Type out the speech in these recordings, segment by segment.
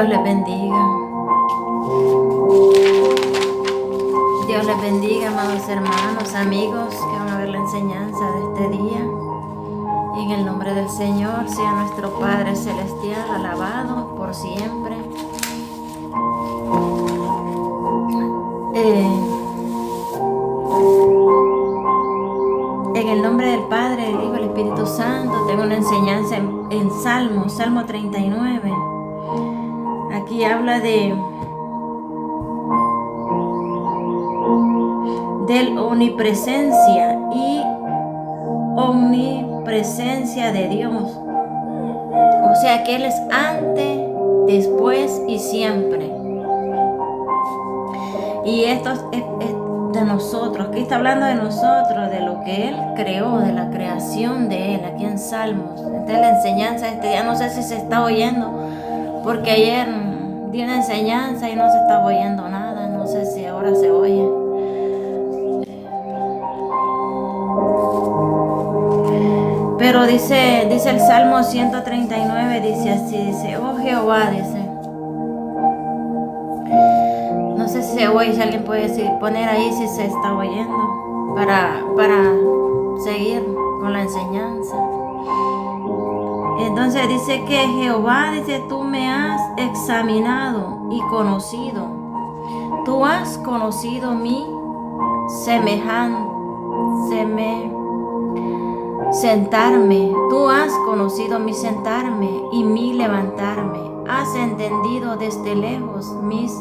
les bendiga. Dios les bendiga, amados hermanos, amigos que van a ver la enseñanza de este día. Y en el nombre del Señor sea nuestro Padre Celestial alabado por siempre. En el nombre del Padre, del Hijo y del Espíritu Santo, tengo una enseñanza en Salmo 39. Aquí habla de omnipresencia y omnipresencia de Dios. O sea que Él es antes, después y siempre. Y esto es de nosotros. Aquí está hablando de nosotros, de lo que Él creó, de la creación de Él, aquí en Salmos. Esta es la enseñanza de este día. No sé si se está oyendo, porque ayer di una enseñanza y no se estaba oyendo nada. No sé si ahora se oye. Pero dice el Salmo 139, dice así, dice, oh Jehová, dice. No sé si se oye, si alguien puede poner ahí si se está oyendo, para seguir con la enseñanza. Entonces dice que Jehová, dice, tú me has examinado y conocido. Tú has conocido mi sentarme, tú has conocido mi sentarme y mi levantarme, has entendido desde lejos mis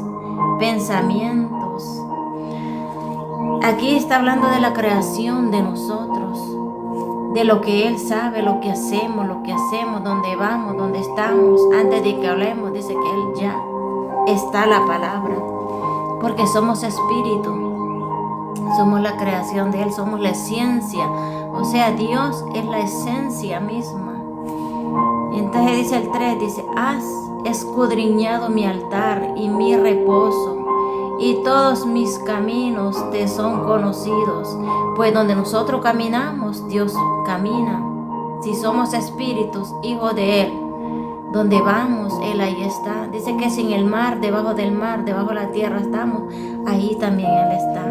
pensamientos. Aquí está hablando de la creación de nosotros, de lo que Él sabe, lo que hacemos, dónde vamos, dónde estamos. Antes de que hablemos, dice que Él ya está la palabra, porque somos espíritu. Somos la creación de Él, somos la esencia. O sea, Dios es la esencia misma. Entonces dice el 3, dice, has escudriñado mi altar y mi reposo, y todos mis caminos te son conocidos. Pues donde nosotros caminamos, Dios camina. Si somos espíritus, hijos de Él, donde vamos, Él ahí está. Dice que si en el mar, debajo del mar, debajo de la tierra estamos, ahí también Él está.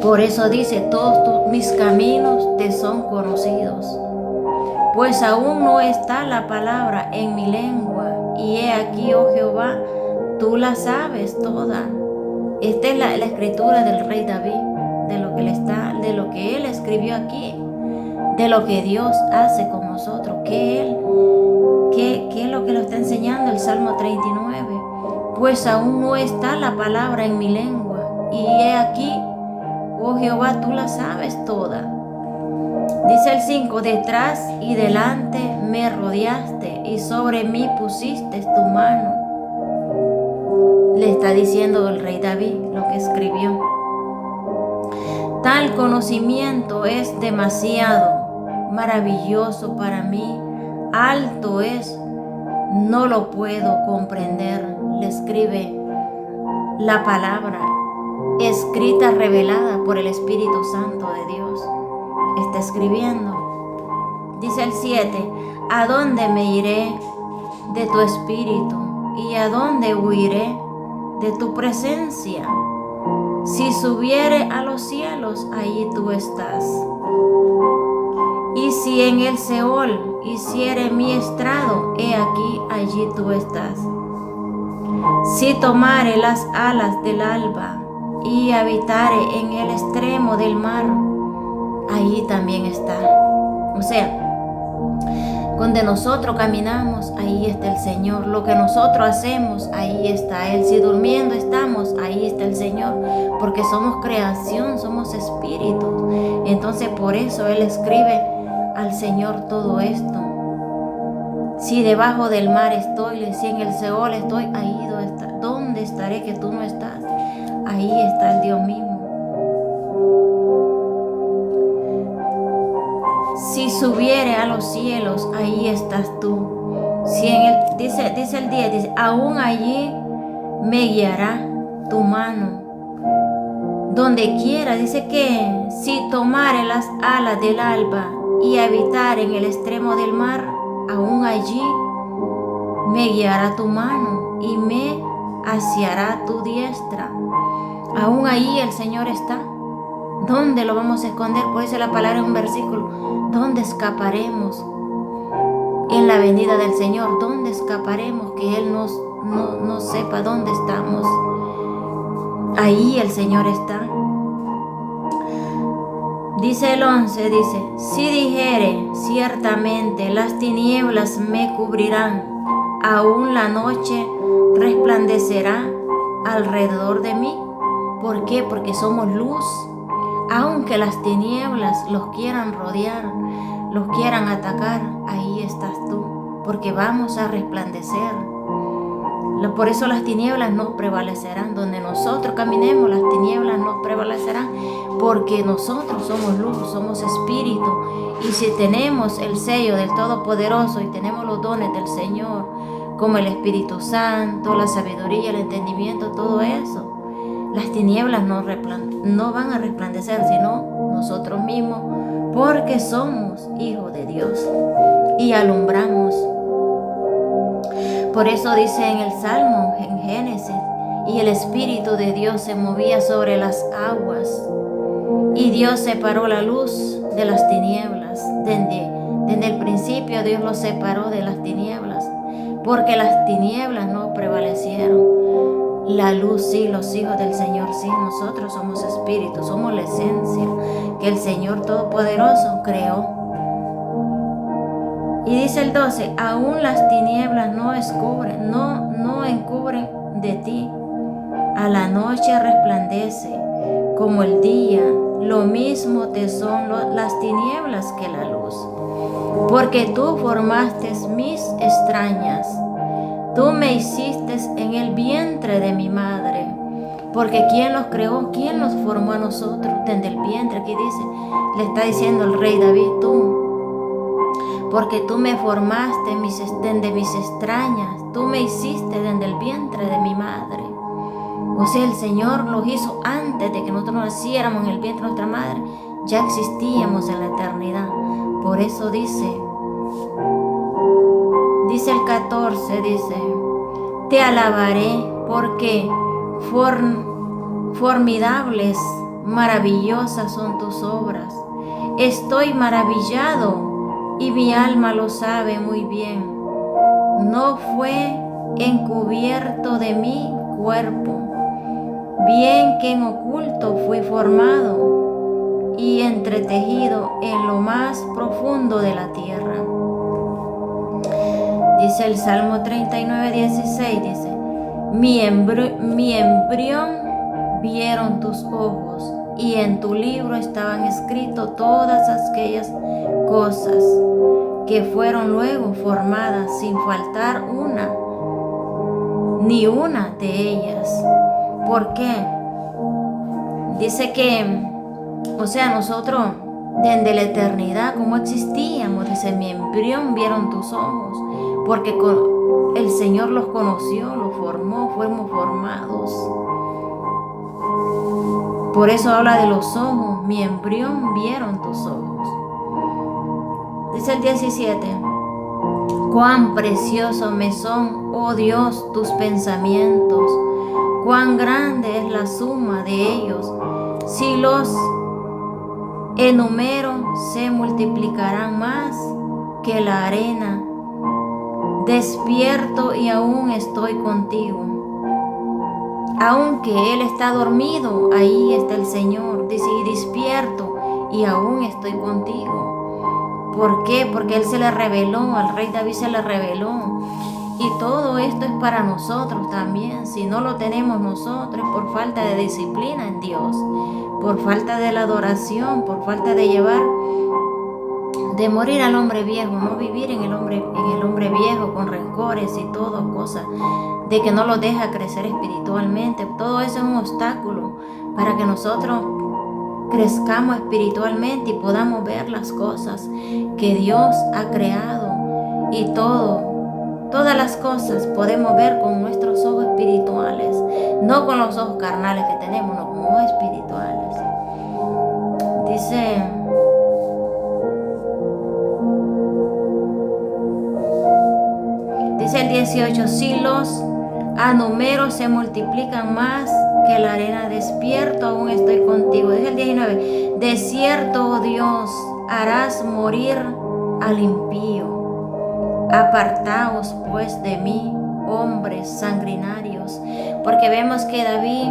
Por eso dice, todos mis caminos te son conocidos. Pues aún no está la palabra en mi lengua, y he aquí, oh Jehová, tú la sabes toda. Esta es la escritura del rey David, de lo que él escribió aquí, de lo que Dios hace con nosotros, ¿qué es lo que lo está enseñando el Salmo 39? Pues aún no está la palabra en mi lengua, y he aquí, oh Jehová, tú la sabes toda. Dice el 5, detrás y delante me rodeaste y sobre mí pusiste tu mano. Le está diciendo el rey David lo que escribió. Tal conocimiento es demasiado maravilloso para mí, alto es, no lo puedo comprender. Le escribe la palabra escrita, revelada por el Espíritu Santo de Dios. Está escribiendo. Dice el 7, ¿a dónde me iré de tu espíritu? ¿Y a dónde huiré de tu presencia? Si subiere a los cielos, allí tú estás. Y si en el Seol hiciere mi estrado, he aquí, allí tú estás. Si tomare las alas del alba y habitare en el extremo del mar, ahí también está. O sea, donde nosotros caminamos, ahí está el Señor. Lo que nosotros hacemos, ahí está Él. Si durmiendo estamos, ahí está el Señor. Porque somos creación, somos espíritus. Entonces por eso Él escribe al Señor todo esto. Si debajo del mar estoy, si en el Seol estoy, ahí ¿dónde estaré que tú no estás? Ahí está el Dios mismo. Si subiere a los cielos, ahí estás tú. Si dice el 10, dice, aún allí me guiará tu mano. Donde quiera, dice que si tomare las alas del alba y habitar en el extremo del mar, aún allí Me guiará tu mano y me asiará tu diestra. Aún ahí el Señor está. ¿Dónde lo vamos a esconder? Pues dice la palabra en un versículo. ¿Dónde escaparemos en la venida del Señor? ¿Dónde escaparemos que Él no sepa dónde estamos? Ahí el Señor está. Dice el 11, dice, si dijere, ciertamente las tinieblas me cubrirán, aún la noche resplandecerá alrededor de mí. ¿Por qué? Porque somos luz. Aunque las tinieblas los quieran rodear, los quieran atacar, ahí estás tú, porque vamos a resplandecer. Por eso las tinieblas no prevalecerán. Donde nosotros caminemos, las tinieblas no prevalecerán, porque nosotros somos luz, somos espíritu. Y si tenemos el sello del Todopoderoso y tenemos los dones del Señor, como el Espíritu Santo, la sabiduría, el entendimiento, todo eso, las tinieblas no van a resplandecer, sino nosotros mismos, porque somos hijos de Dios y alumbramos. Por eso dice en el Salmo, en Génesis, y el Espíritu de Dios se movía sobre las aguas, y Dios separó la luz de las tinieblas. Desde el principio Dios los separó de las tinieblas, porque las tinieblas no prevalecieron. La luz sí, los hijos del Señor sí, nosotros somos espíritus, somos la esencia que el Señor Todopoderoso creó. Y dice el 12, aún las tinieblas no encubren de ti. A la noche resplandece como el día, lo mismo te son las tinieblas que la luz. Porque tú formaste mis extrañas, tú me hiciste en el vientre de mi madre. Porque ¿quién los creó? ¿Quién los formó a nosotros desde el vientre? Aquí dice, le está diciendo el rey David, tú. Porque tú me formaste desde mis extrañas, tú me hiciste desde el vientre de mi madre. O sea, el Señor los hizo antes de que nosotros naciéramos en el vientre de nuestra madre, ya existíamos en la eternidad. Por eso dice el 14, dice, te alabaré porque formidables, maravillosas son tus obras. Estoy maravillado y mi alma lo sabe muy bien. No fue encubierto de mi cuerpo, bien que en oculto fui formado y entretejido en lo más profundo de la tierra. Dice el Salmo 39, 16, dice, mi embrión vieron tus ojos, y en tu libro estaban escritas todas aquellas cosas que fueron luego formadas, sin faltar ni una de ellas. ¿Por qué? Dice que, o sea, nosotros desde la eternidad, como existíamos, dice, mi embrión vieron tus ojos, porque el Señor los conoció, los formó, fuimos formados. Por eso habla de los ojos, mi embrión vieron tus ojos. Dice el 17, cuán preciosos me son, oh Dios, tus pensamientos, cuán grande es la suma de ellos. Si los enumero, se multiplicarán más que la arena. Despierto y aún estoy contigo. Aunque Él está dormido, ahí está el Señor. Dice, y despierto y aún estoy contigo. ¿Por qué? Porque Él se le reveló, al rey David se le reveló. Y todo esto es para nosotros también. Si no lo tenemos nosotros, por falta de disciplina en Dios, por falta de la adoración, por falta de morir al hombre viejo, no vivir en el hombre viejo con rencores y todo, cosas de que no lo deja crecer espiritualmente. Todo eso es un obstáculo para que nosotros crezcamos espiritualmente y podamos ver las cosas que Dios ha creado. Y todas las cosas podemos ver con nuestros ojos espirituales, no con los ojos carnales que tenemos, no, con ojos espirituales. Dice Dice el 18, si los anúmeros se multiplican más que la arena, despierto aún estoy contigo. Dice el 19, de cierto, oh Dios, harás morir al impío. Apartaos pues de mí, hombres sanguinarios. Porque vemos que David,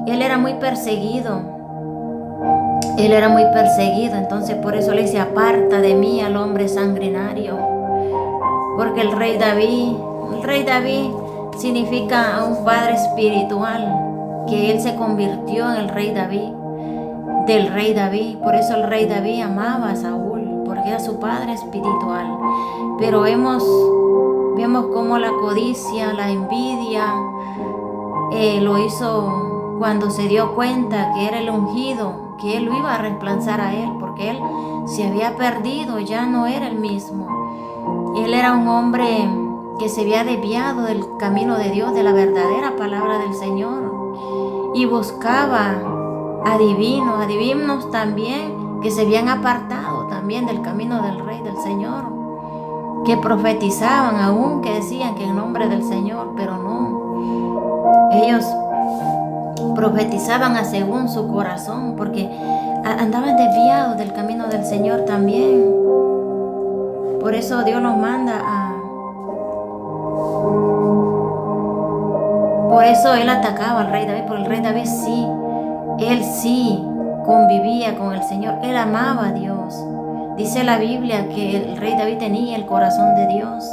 él era muy perseguido. Él era muy perseguido, entonces por eso le dice, aparta de mí al hombre sanguinario. Porque el rey David significa un padre espiritual, que él se convirtió en el rey David, del rey David. Por eso el rey David amaba a Saúl, porque era su padre espiritual. Pero vemos cómo la codicia, la envidia, lo hizo cuando se dio cuenta que era el ungido, que él lo iba a reemplazar a él, porque él se había perdido, ya no era el mismo. Él era un hombre que se había desviado del camino de Dios, de la verdadera palabra del Señor, y buscaba adivinos también, que se habían apartado también del camino del Rey, del Señor, que profetizaban aún, que decían que en nombre del Señor, pero no. Ellos profetizaban a según su corazón, porque andaban desviados del camino del Señor también. Por eso Dios los manda Por eso él atacaba al rey David, porque el rey David él sí convivía con el Señor, él amaba a Dios. Dice la Biblia que el rey David tenía el corazón de Dios.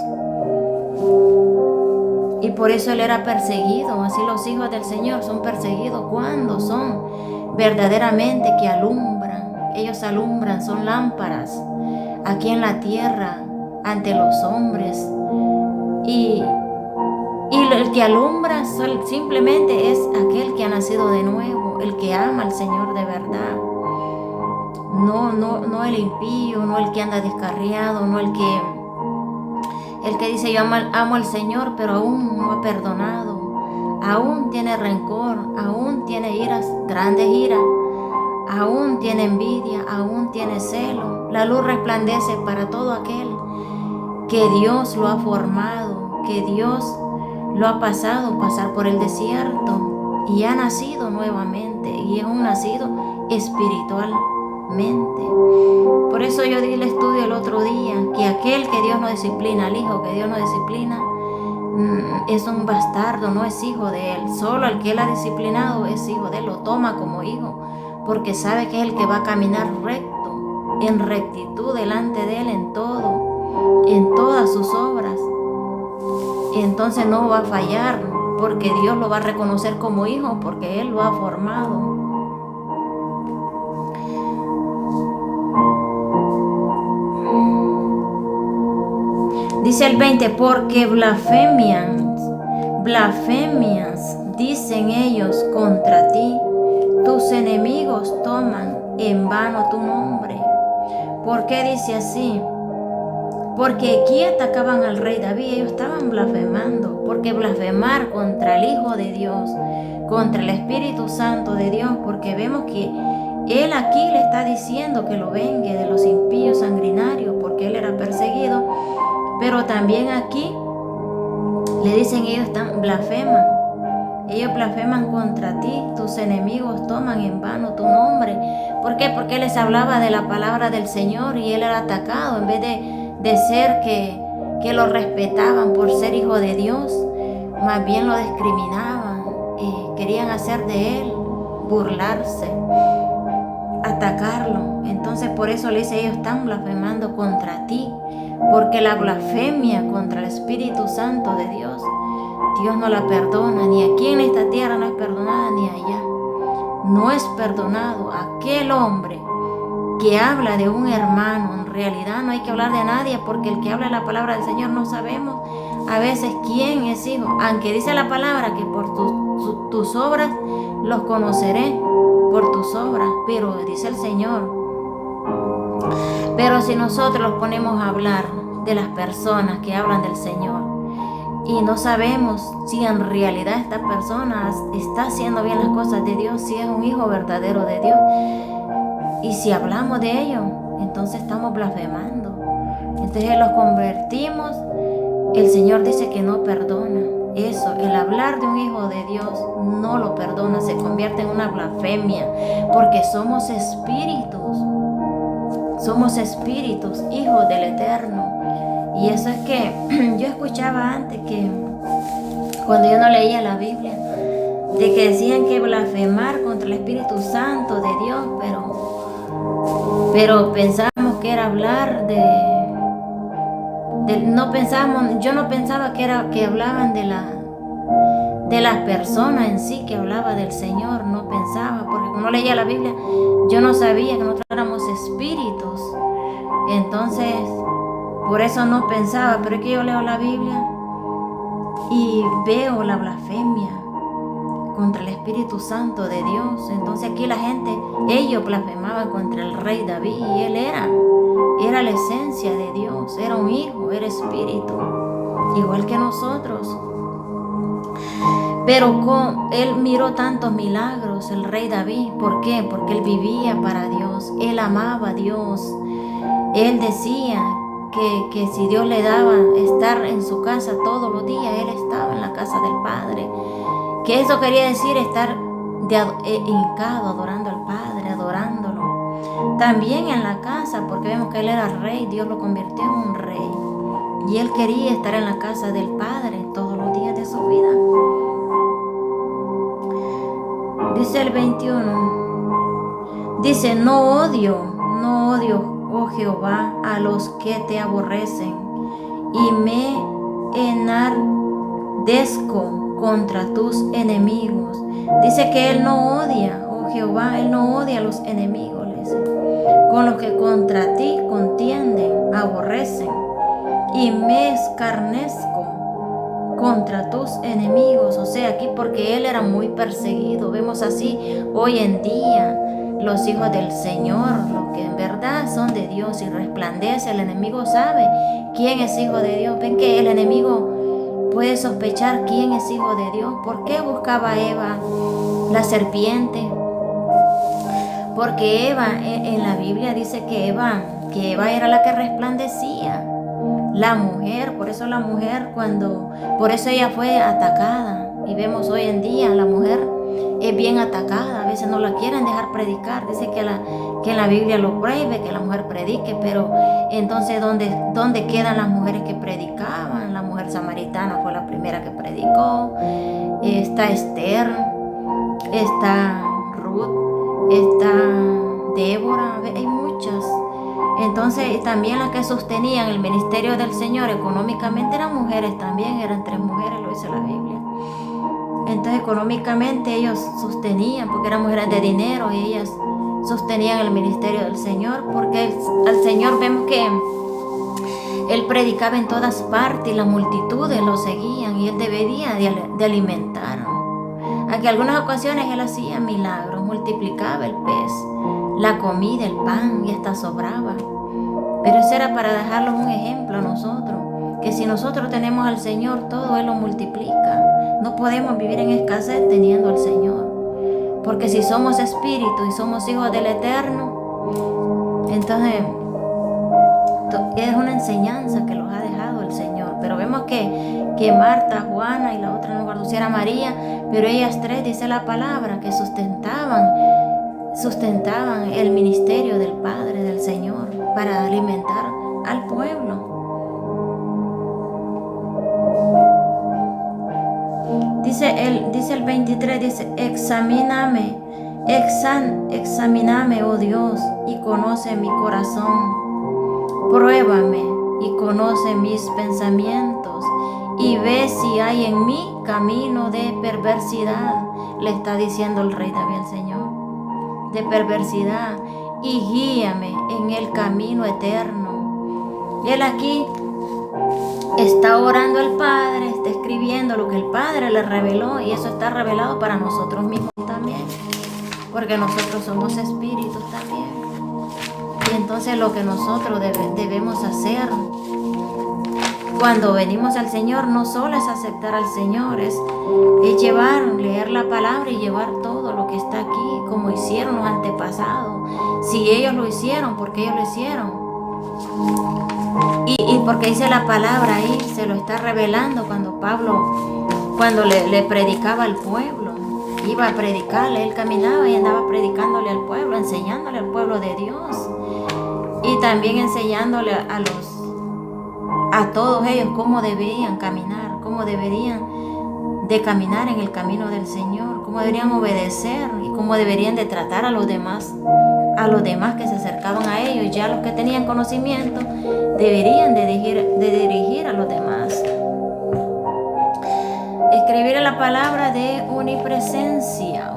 Y por eso él era perseguido. Así los hijos del Señor son perseguidos cuando son verdaderamente que alumbran. Ellos alumbran, son lámparas aquí en la tierra ante los hombres. Y el que alumbra simplemente es aquel que ha nacido de nuevo, el que ama al Señor de verdad. No el impío, no el que anda descarriado, no el que dice yo amo al Señor, pero aún no ha perdonado, aún tiene rencor, aún tiene iras, grandes iras, aún tiene envidia, aún tiene celo. La luz resplandece para todo aquel que Dios lo ha formado, que Dios lo ha pasar por el desierto y ha nacido nuevamente, y es un nacido espiritualmente. Por eso yo di el estudio el otro día, que aquel que Dios no disciplina, al hijo que Dios no disciplina, es un bastardo, no es hijo de él. Solo el que él ha disciplinado es hijo de él, lo toma como hijo, porque sabe que es el que va a caminar recto, en rectitud delante de él en todo, en todas sus obras. Y entonces no va a fallar, porque Dios lo va a reconocer como hijo, porque él lo ha formado. Dice el 20, porque blasfemias dicen ellos contra ti, tus enemigos toman en vano tu nombre. ¿Por qué dice así? Porque aquí atacaban al rey David, ellos estaban blasfemando, porque blasfemar contra el Hijo de Dios, contra el Espíritu Santo de Dios, porque vemos que él aquí le está diciendo que lo vengue de los impíos sanguinarios, porque él era perseguido. Pero también aquí le dicen ellos blasfeman. Ellos blasfeman contra ti, tus enemigos toman en vano tu nombre. ¿Por qué? Porque les hablaba de la palabra del Señor y él era atacado. En vez de ser que lo respetaban por ser hijo de Dios, más bien lo discriminaban y querían hacer de él, burlarse, atacarlo. Entonces por eso le dice, ellos están blasfemando contra ti. Porque la blasfemia contra el Espíritu Santo de Dios, Dios no la perdona, ni aquí en esta tierra no es perdonada, ni allá. No es perdonado aquel hombre que habla de un hermano. En realidad no hay que hablar de nadie, porque el que habla la palabra del Señor no sabemos a veces quién es hijo. Aunque dice la palabra que por tus obras los conoceré, por tus obras, pero dice el Señor. Pero si nosotros los ponemos a hablar de las personas que hablan del Señor y no sabemos si en realidad esta persona está haciendo bien las cosas de Dios, si es un hijo verdadero de Dios, y si hablamos de ellos, entonces estamos blasfemando. Entonces los convertimos el Señor dice que no perdona. Eso, el hablar de un hijo de Dios no lo perdona, se convierte en una blasfemia, porque somos espíritus, hijos del Eterno. Y eso es que yo escuchaba antes que cuando yo no leía la Biblia, de que decían que blasfemar contra el Espíritu Santo de Dios, pero pensábamos que era hablar yo no pensaba que hablaban de las personas en sí, que hablaba del Señor, no pensaba, porque cuando leía la Biblia, yo no sabía que nosotros éramos espíritus, entonces, por eso no pensaba, pero es que yo leo la Biblia y veo la blasfemia contra el Espíritu Santo de Dios. Entonces aquí la gente, ellos blasfemaban contra el rey David, y él era la esencia de Dios, era un hijo, era espíritu, igual que nosotros. Pero él miró tantos milagros, el rey David. ¿Por qué? Porque él vivía para Dios, él amaba a Dios. Él decía que si Dios le daba estar en su casa todos los días, él estaba en la casa del Padre. Que eso quería decir estar hincado, adorando al Padre, adorándolo. También en la casa, porque vemos que él era rey, Dios lo convirtió en un rey. Y él quería estar en la casa del Padre todos los días de su vida. Dice el 21, dice, no odio, oh Jehová, a los que te aborrecen, y me enardezco contra tus enemigos. Dice que él no odia, oh Jehová, él no odia a los enemigos, le dice, con los que contra ti contienden, aborrecen, y me escarnezco contra tus enemigos. O sea, aquí porque él era muy perseguido. Vemos así hoy en día los hijos del Señor, los que en verdad son de Dios y resplandece. El enemigo sabe quién es hijo de Dios. Ven que el enemigo puede sospechar quién es hijo de Dios. ¿Por qué buscaba Eva la serpiente? Porque Eva, en la Biblia dice que Eva era la que resplandecía. La mujer, por eso la mujer por eso ella fue atacada. Y vemos hoy en día la mujer es bien atacada, a veces no la quieren dejar predicar. Dice que en la Biblia lo prohíbe que la mujer predique, pero entonces ¿dónde quedan las mujeres que predicaban? La mujer samaritana fue la primera que predicó. Está Esther, está Ruth, está Débora, hay muchas. Entonces también las que sostenían el ministerio del Señor económicamente eran mujeres también, eran 3 mujeres, lo dice la Biblia. Entonces económicamente ellos sostenían, porque eran mujeres de dinero, y ellas sostenían el ministerio del Señor, porque al Señor vemos que él predicaba en todas partes y las multitudes lo seguían, y él debía de alimentar. Aquí en algunas ocasiones él hacía milagros, multiplicaba el pez, la comida, el pan, y hasta sobraba. Pero eso era para dejarlos un ejemplo a nosotros, que si nosotros tenemos al Señor, todo Él lo multiplica. No podemos vivir en escasez teniendo al Señor, porque si somos espíritus y somos hijos del Eterno, entonces es una enseñanza que los ha dejado el Señor. Pero vemos que Marta, Juana y la otra, no recuerdo si era María, pero ellas 3, dice la palabra, que sustentaban el ministerio del Padre, del Señor, para alimentar al pueblo. Dice el 23, dice, examíname, oh Dios, y conoce mi corazón. Pruébame y conoce mis pensamientos, y ve si hay en mí camino de perversidad. Le está diciendo el rey David al Señor, de perversidad, y guíame en el camino eterno. Él aquí está orando al Padre, está escribiendo lo que el Padre le reveló, y eso está revelado para nosotros mismos también, porque nosotros somos espíritus también. Y entonces lo que nosotros debemos hacer cuando venimos al Señor, no solo es aceptar al Señor, es leer la palabra y llevar todo lo que está aquí, como hicieron los antepasados. Si ellos lo hicieron, ¿por qué ellos lo hicieron? Y porque dice la palabra ahí, se lo está revelando cuando Pablo, cuando le predicaba al pueblo, iba a predicarle, él caminaba y andaba predicándole al pueblo, enseñándole al pueblo de Dios y también enseñándole a todos ellos cómo deberían caminar, cómo deberían de caminar en el camino del Señor, cómo deberían obedecer y cómo deberían de tratar a los demás que se acercaban a ellos. Ya los que tenían conocimiento deberían de dirigir a los demás. Escribir la palabra de omnipresencia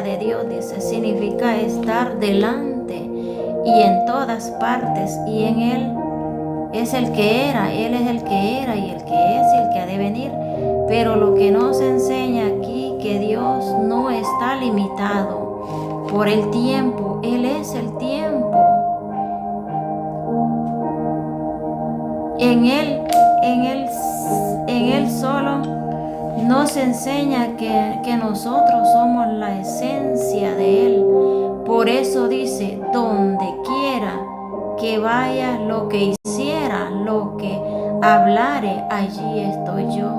de Dios, dice, significa estar delante y en todas partes, y en Él es el que era, Él es el que era y el que es y el que ha de venir. Pero lo que nos enseña aquí, que Dios no está limitado por el tiempo, Él es el tiempo. En Él solo nos enseña que nosotros somos la esencia de Él. Por eso dice, donde quiera que vaya, lo que hiciera, lo que hablare, allí estoy yo.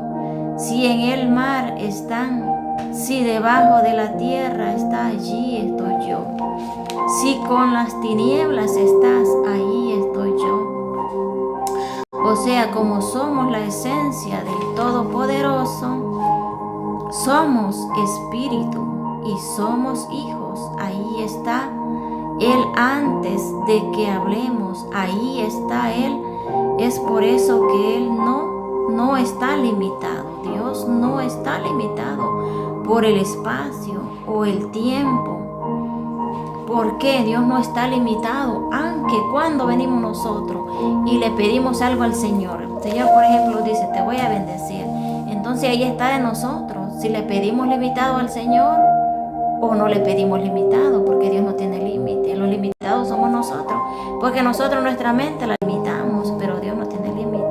Si en el mar están, si debajo de la tierra está, allí estoy yo. Si con las tinieblas estás, ahí estoy yo. O sea, como somos la esencia del Todopoderoso, somos espíritu y somos hijos. Ahí está Él antes de que hablemos. Ahí está Él. Es por eso que Él no está limitado. Dios no está limitado por el espacio o el tiempo. ¿Por qué Dios no está limitado? Aunque cuando venimos nosotros y le pedimos algo al Señor, el Señor, por ejemplo, dice, te voy a bendecir. Entonces ahí está de nosotros, si le pedimos limitado al Señor o no le pedimos limitado, porque Dios no tiene límite. Los limitados somos nosotros, porque nosotros nuestra mente la limitamos, pero Dios no tiene límite.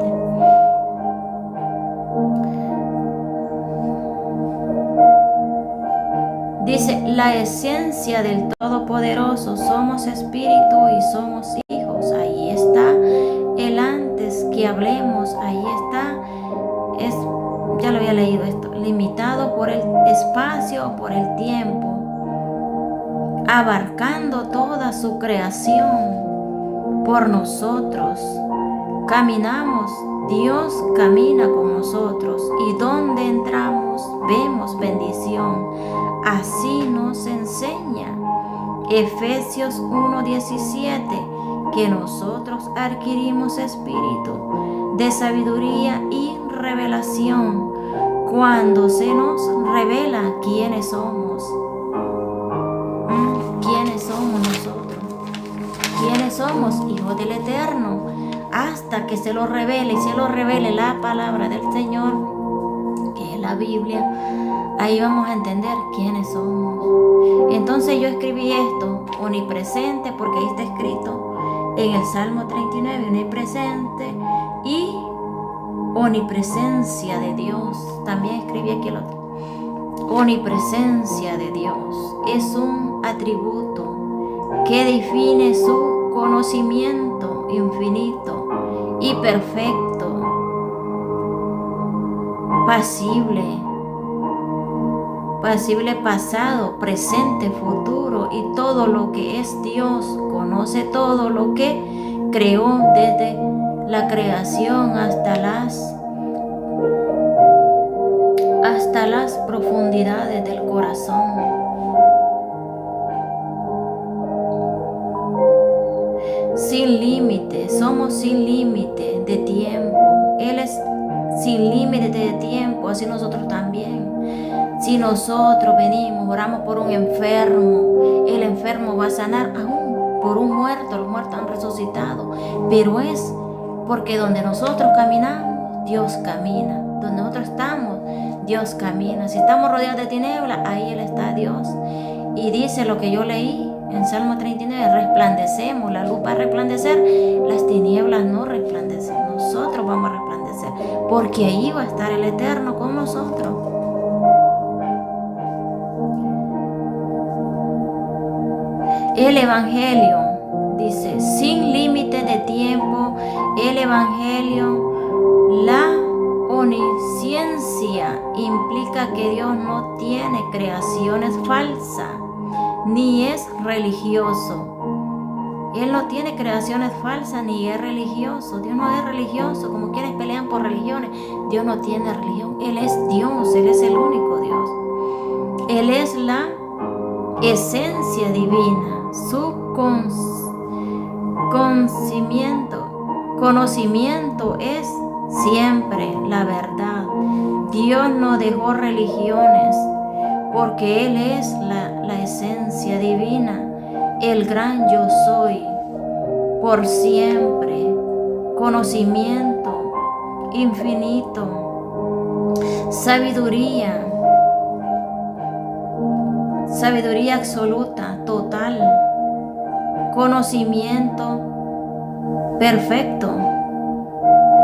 Dice, la esencia del Todopoderoso, somos espíritu y somos hijos. Ahí está el antes que hablemos, ahí está. Ya lo había leído esto, limitado por el espacio, por el tiempo, abarcando toda su creación por nosotros. Caminamos, Dios camina con nosotros, y donde entramos vemos bendición. Así nos enseña Efesios 1:17, que nosotros adquirimos espíritu de sabiduría y revelación cuando se nos revela quiénes somos. ¿Quiénes somos nosotros? ¿Quiénes somos? Hijos del Eterno. Hasta que se lo revele, y se lo revele la palabra del Señor, que es la Biblia, ahí vamos a entender quiénes somos. Entonces yo escribí esto, omnipresente, porque ahí está escrito en el Salmo 39, omnipresente y omnipresencia de Dios. También escribí aquí el otro. Omnipresencia de Dios es un atributo que define su conocimiento infinito y perfecto, pasible, pasado, presente, futuro, y todo lo que es Dios. Conoce todo lo que creó desde la creación hasta las profundidades del corazón. Sin límite, somos sin límite de tiempo. Él es sin límite de tiempo, así nosotros también. Si nosotros venimos, oramos por un enfermo, el enfermo va a sanar. Aún por un muerto, los muertos han resucitado. Pero es porque donde nosotros caminamos, Dios camina. Donde nosotros estamos, Dios camina. Si estamos rodeados de tinieblas, ahí Él está, Dios. Y dice lo que yo leí en Salmo 39, resplandecemos, la luz va a resplandecer, las tinieblas no resplandecen, nosotros vamos a resplandecer, porque ahí va a estar el Eterno con nosotros. El Evangelio dice, sin límite de tiempo, el Evangelio, la omnisciencia implica que Dios no tiene creaciones falsas, ni es religioso. Él no tiene creaciones falsas ni es religioso. Dios no es religioso, como quienes pelean por religiones. Dios no tiene religión. Él es Dios, Él es el único Dios. Él es la esencia divina, su conocimiento es siempre la verdad. Dios no dejó religiones porque Él es la esencia divina. El gran yo soy, por siempre, conocimiento infinito, sabiduría absoluta, total, conocimiento perfecto,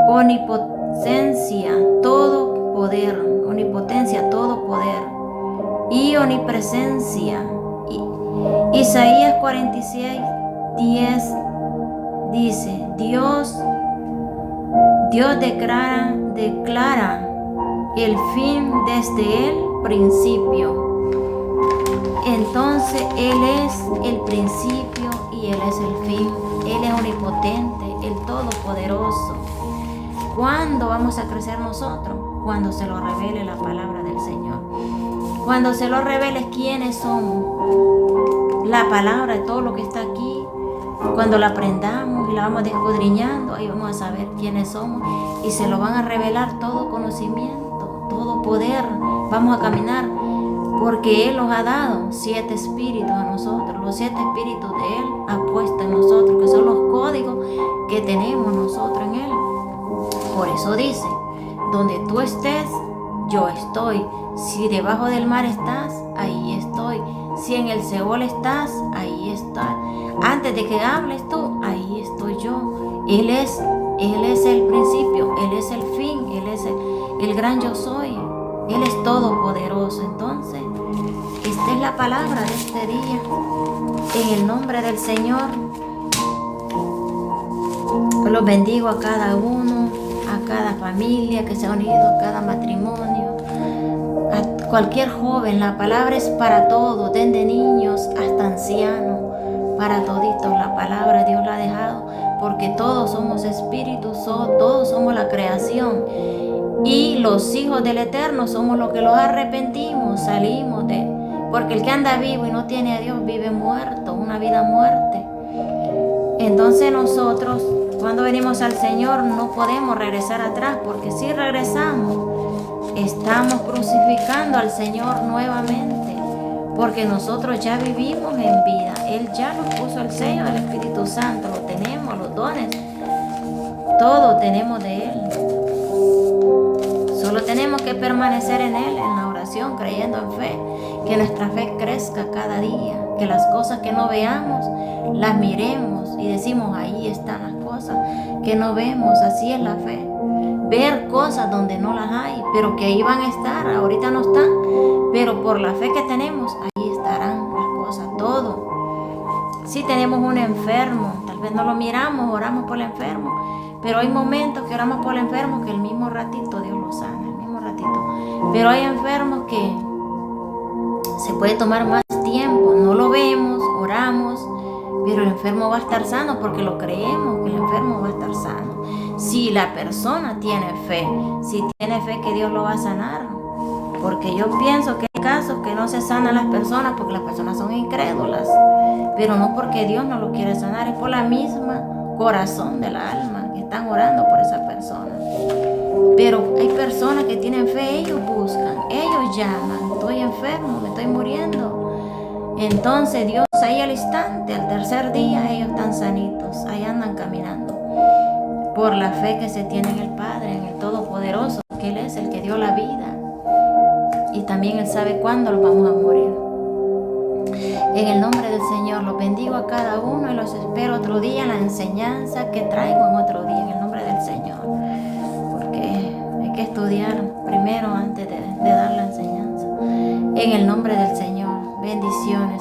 omnipotencia, todo poder, y omnipresencia. Isaías 46:10 dice, Dios declara el fin desde el principio. Entonces Él es el principio y Él es el fin. Él es omnipotente, el todopoderoso. ¿Cuándo vamos a crecer nosotros? Cuando se lo revele la palabra del Señor. Cuando se lo revele quiénes somos. La palabra de todo lo que está aquí, cuando la aprendamos y la vamos escudriñando, ahí vamos a saber quiénes somos y se lo van a revelar todo conocimiento, todo poder. Vamos a caminar porque Él nos ha dado 7 espíritus a nosotros. Los 7 espíritus de Él ha puesto en nosotros, que son los códigos que tenemos nosotros en Él. Por eso dice, donde tú estés, yo estoy. Si debajo del mar estás, ahí estoy. Si en el Seol estás, ahí estás. Antes de que hables tú, ahí estoy yo. Él es el principio, Él es el fin, Él es el gran yo soy. Él es todopoderoso. Entonces, esta es la palabra de este día. En el nombre del Señor, los bendigo a cada uno, a cada familia que se ha unido, a cada matrimonio, a cualquier joven. La palabra es para todos, desde niños hasta ancianos, para toditos. La palabra Dios la ha dejado porque todos somos espíritus, todos somos la creación. Y los hijos del Eterno somos los que los arrepentimos, salimos de... Porque el que anda vivo y no tiene a Dios vive muerto, una vida muerte. Entonces nosotros, cuando venimos al Señor, no podemos regresar atrás, porque si regresamos, estamos crucificando al Señor nuevamente, porque nosotros ya vivimos en vida. Él ya nos puso el sello del Espíritu Santo, lo tenemos, los dones, todo tenemos de Él. Solo tenemos que permanecer en Él, en la oración, creyendo en fe, que nuestra fe crezca cada día, que las cosas que no veamos, las miremos y decimos, ahí están las cosas que no vemos. Así es la fe. Ver cosas donde no las hay, pero que ahí van a estar, ahorita no están, pero por la fe que tenemos, ahí estarán las cosas, todo. Si tenemos un enfermo, tal vez no lo miramos, oramos por el enfermo, pero hay momentos que oramos por el enfermo que el mismo ratito Dios lo sana, el mismo ratito. Pero hay enfermos que se puede tomar más tiempo, no lo vemos, oramos, pero el enfermo va a estar sano porque lo creemos que el enfermo va a estar sano. Si la persona tiene fe, si tiene fe que Dios lo va a sanar. Porque yo pienso que hay casos que no se sanan las personas porque las personas son incrédulas, pero no porque Dios no lo quiere sanar, es por la misma corazón del alma que están orando por esa persona. Pero hay personas que tienen fe, ellos buscan, ellos llaman, estoy enfermo, me estoy muriendo. Entonces Dios ahí al instante, al tercer día, ellos están sanitos, ahí andan caminando. Por la fe que se tiene en el Padre, en el Todopoderoso, que Él es el que dio la vida. Y también Él sabe cuándo los vamos a morir. En el nombre del Señor los bendigo a cada uno y los espero otro día en la enseñanza que traigo en otro día, en el nombre del Señor. Porque hay que estudiar primero antes de dar la enseñanza. En el nombre del Señor, bendiciones.